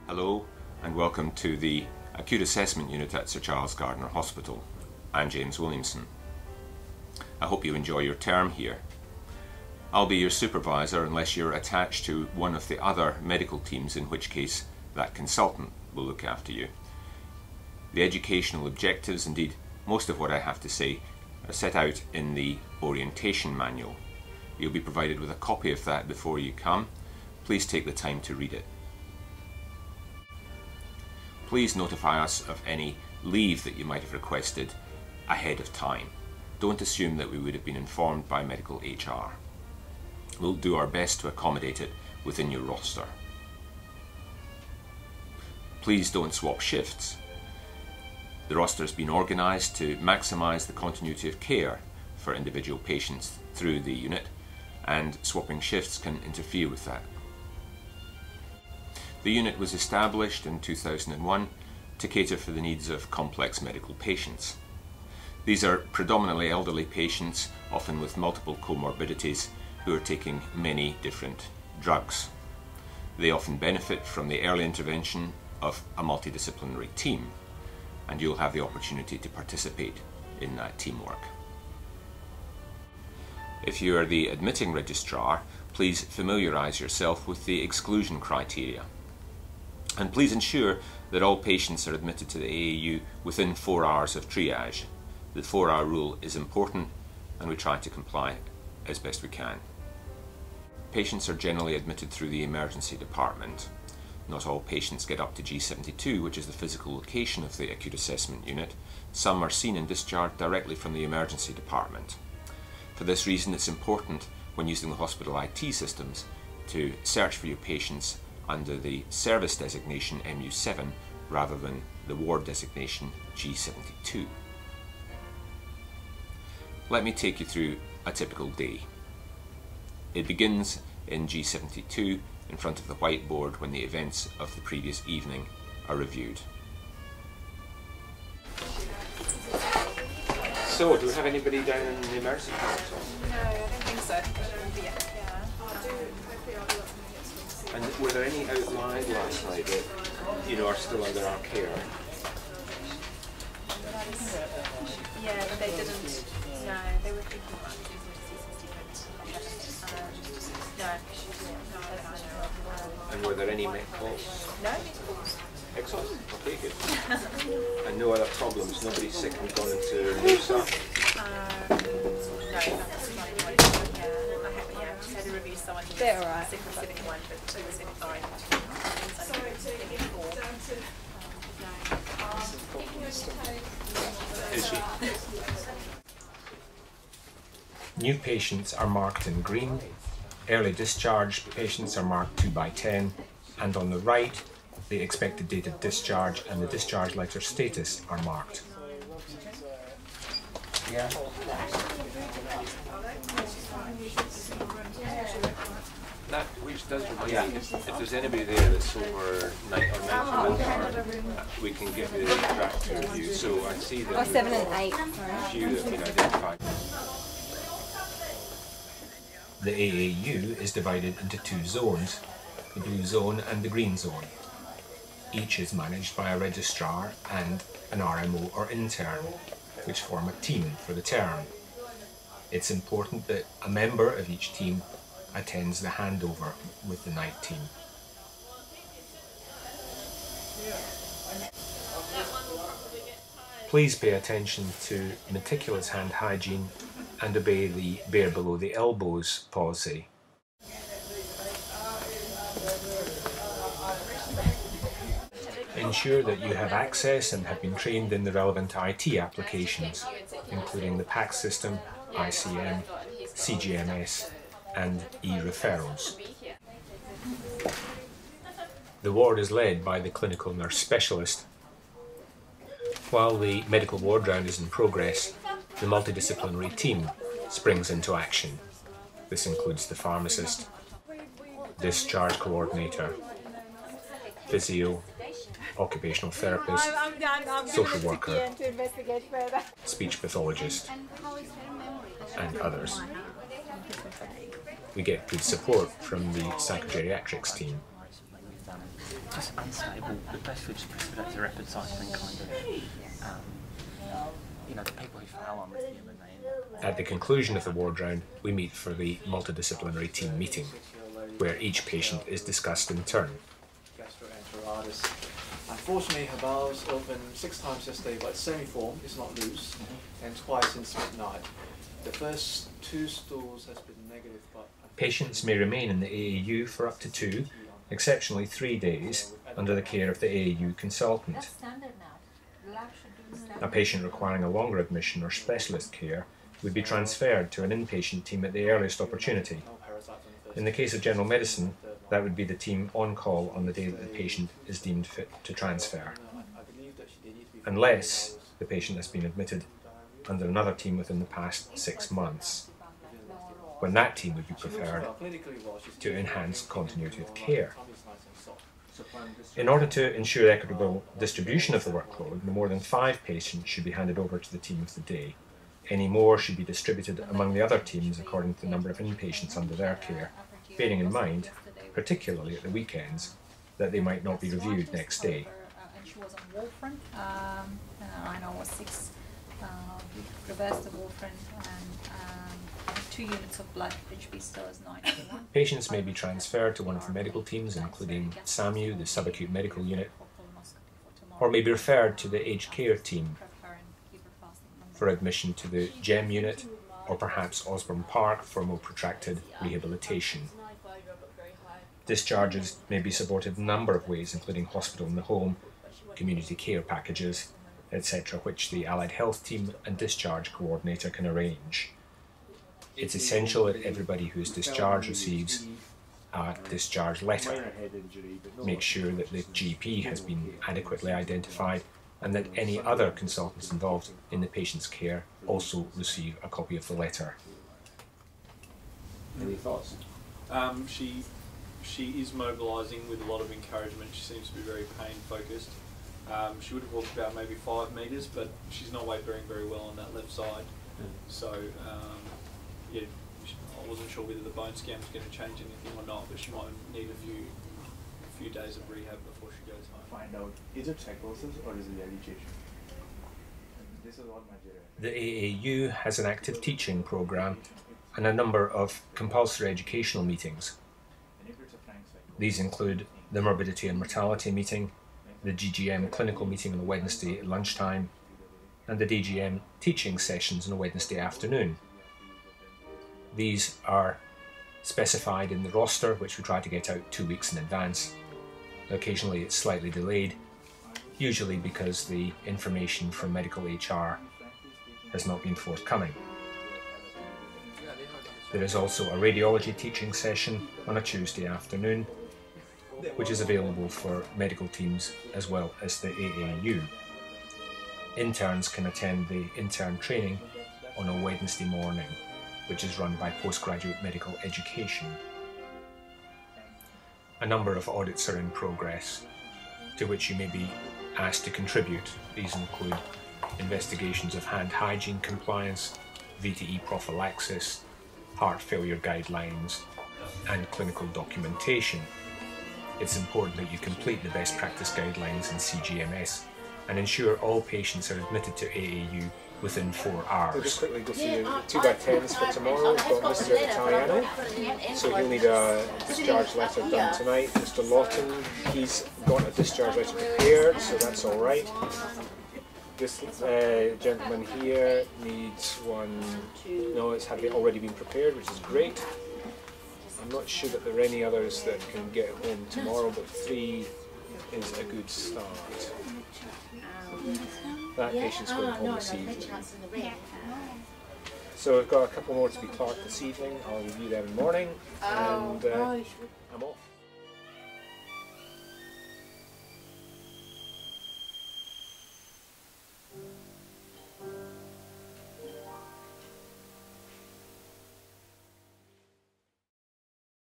Hello and welcome to the Acute Assessment Unit at Sir Charles Gairdner Hospital. I'm James Williamson. I hope you enjoy your term here. I'll be your supervisor unless you're attached to one of the other medical teams, in which case that consultant will look after you. The educational objectives, indeed most of what I have to say, are set out in the orientation manual. You'll be provided with a copy of that before you come. Please take the time to read it. Please notify us of any leave that you might have requested ahead of time. Don't assume that we would have been informed by medical HR. We'll do our best to accommodate it within your roster. Please don't swap shifts. The roster has been organised to maximise the continuity of care for individual patients through the unit, and swapping shifts can interfere with that. The unit was established in 2001 to cater for the needs of complex medical patients. These are predominantly elderly patients, often with multiple comorbidities, who are taking many different drugs. They often benefit from the early intervention of a multidisciplinary team, and you'll have the opportunity to participate in that teamwork. If you are the admitting registrar, please familiarise yourself with the exclusion criteria. And please ensure that all patients are admitted to the AAU within 4 hours of triage. The 4-hour rule is important, and we try to comply as best we can. Patients are generally admitted through the emergency department. Not all patients get up to G72, which is the physical location of the acute assessment unit. Some are seen and discharged directly from the emergency department. For this reason, it's important when using the hospital IT systems to search for your patients under the service designation MU7 rather than the ward designation G72. Let me take you through a typical day. It begins in G72 in front of the whiteboard when the events of the previous evening are reviewed. So, do we have anybody down in the emergency hospital? No, I don't think so. Yeah. And were there any outlying last night that, are still under our care? Yeah, but they didn't. No, they were thinking about using no. And were there any met calls? No. Excellent. Okay, good. And no other problems? Nobody's sick and gone into NUSA? No, that's not anybody. I just had to review someone who was sick with one, but she was fine. Is she? New patients are marked in green, early discharge patients are marked 2 by 10, and on the right, the expected date of discharge and the discharge letter status are marked. Yeah. That which does remind me, if there's anybody there that's over 90 we can give the draft to review. So I see that 7 and 8. a few that have been identified. The AAU is divided into 2 zones, the blue zone and the green zone. Each is managed by a registrar and an RMO or intern, which form a team for the term. It's important that a member of each team attends the handover with the night team. Please pay attention to meticulous hand hygiene and obey the bare below the elbows policy. Ensure that you have access and have been trained in the relevant IT applications, including the PACS system, ICM, CGMS and e-referrals. The ward is led by the clinical nurse specialist. While the medical ward round is in progress, the multidisciplinary team springs into action. This includes the pharmacist, discharge coordinator, physio, occupational therapist, social worker, speech pathologist, and others. We get good support from the psychogeriatrics team. just unstable. The best which precipitates a rapid cycling kind of, you know, the people who fail on lithium and they end up. At the conclusion of the ward round, we meet for the multidisciplinary team meeting, where each patient is discussed in turn. Gastroenteritis. Unfortunately, her bowels opened 6 times yesterday, but it's semi-formed, it's not loose, and twice since midnight. The first 2 stools has been negative, but... Patients may remain in the AAU for up to 2, exceptionally 3 days, under the care of the AAU consultant. A patient requiring a longer admission or specialist care would be transferred to an inpatient team at the earliest opportunity. In the case of general medicine, that would be the team on call on the day that the patient is deemed fit to transfer, unless the patient has been admitted under another team within the past 6 months, when that team would be preferred to enhance continuity of care. In order to ensure equitable distribution of the workload, no more than 5 patients should be handed over to the team of the day. Any more should be distributed among the other teams according to the number of inpatients under their care, bearing in mind, particularly at the weekends, that they might not be reviewed next day. And she was on warfarin. Rhino was 6. We reversed the warfarin and 2 units of blood. HB still is 9.1. Patients may be transferred to one of the medical teams, including SAMU, the Subacute Medical Unit, or may be referred to the aged care team for admission to the GEM unit, or perhaps Osborne Park for more protracted rehabilitation. Discharges may be supported in a number of ways, including hospital in the home, community care packages, etc., which the allied health team and discharge coordinator can arrange. It's essential that everybody who is discharged receives a discharge letter. Make sure that the GP has been adequately identified and that any other consultants involved in the patient's care also receive a copy of the letter. Any thoughts? She is mobilising with a lot of encouragement. She seems to be very pain focused. She would have walked about maybe 5 metres, but she's not weight bearing very well on that left side. So yeah, I wasn't sure whether the bone scan was going to change anything or not, but she might need a few days of rehab before she goes home. Find out, is it psychosis or is it agitation? This is what my The AAU has an active teaching programme and a number of compulsory educational meetings. These include the morbidity and mortality meeting, the GGM clinical meeting on a Wednesday at lunchtime, and the DGM teaching sessions on a Wednesday afternoon. These are specified in the roster, which we try to get out 2 weeks in advance. Occasionally it's slightly delayed, usually because the information from medical HR has not been forthcoming. There is also a radiology teaching session on a Tuesday afternoon, which is available for medical teams as well as the AAU. Interns can attend the intern training on a Wednesday morning, which is run by Postgraduate Medical Education. A number of audits are in progress, to which you may be asked to contribute. These include investigations of hand hygiene compliance, VTE prophylaxis, heart failure guidelines, and clinical documentation. It's important that you complete the best practice guidelines in CGMS and ensure all patients are admitted to AAU within 4 hours. We'll just quickly go through the 2x10s for tomorrow. We've got Mr. Italiano, so he'll need a discharge letter done tonight. Mr. Lawton, he's got a discharge letter prepared, so that's all right. This gentleman here needs one. No, it's already been prepared, which is great. I'm not sure that there are any others that can get home tomorrow, but 3 is a good start. That patient's going home this evening. So we've got a couple more to be clocked this evening. I'll review them in the morning, and I'm off.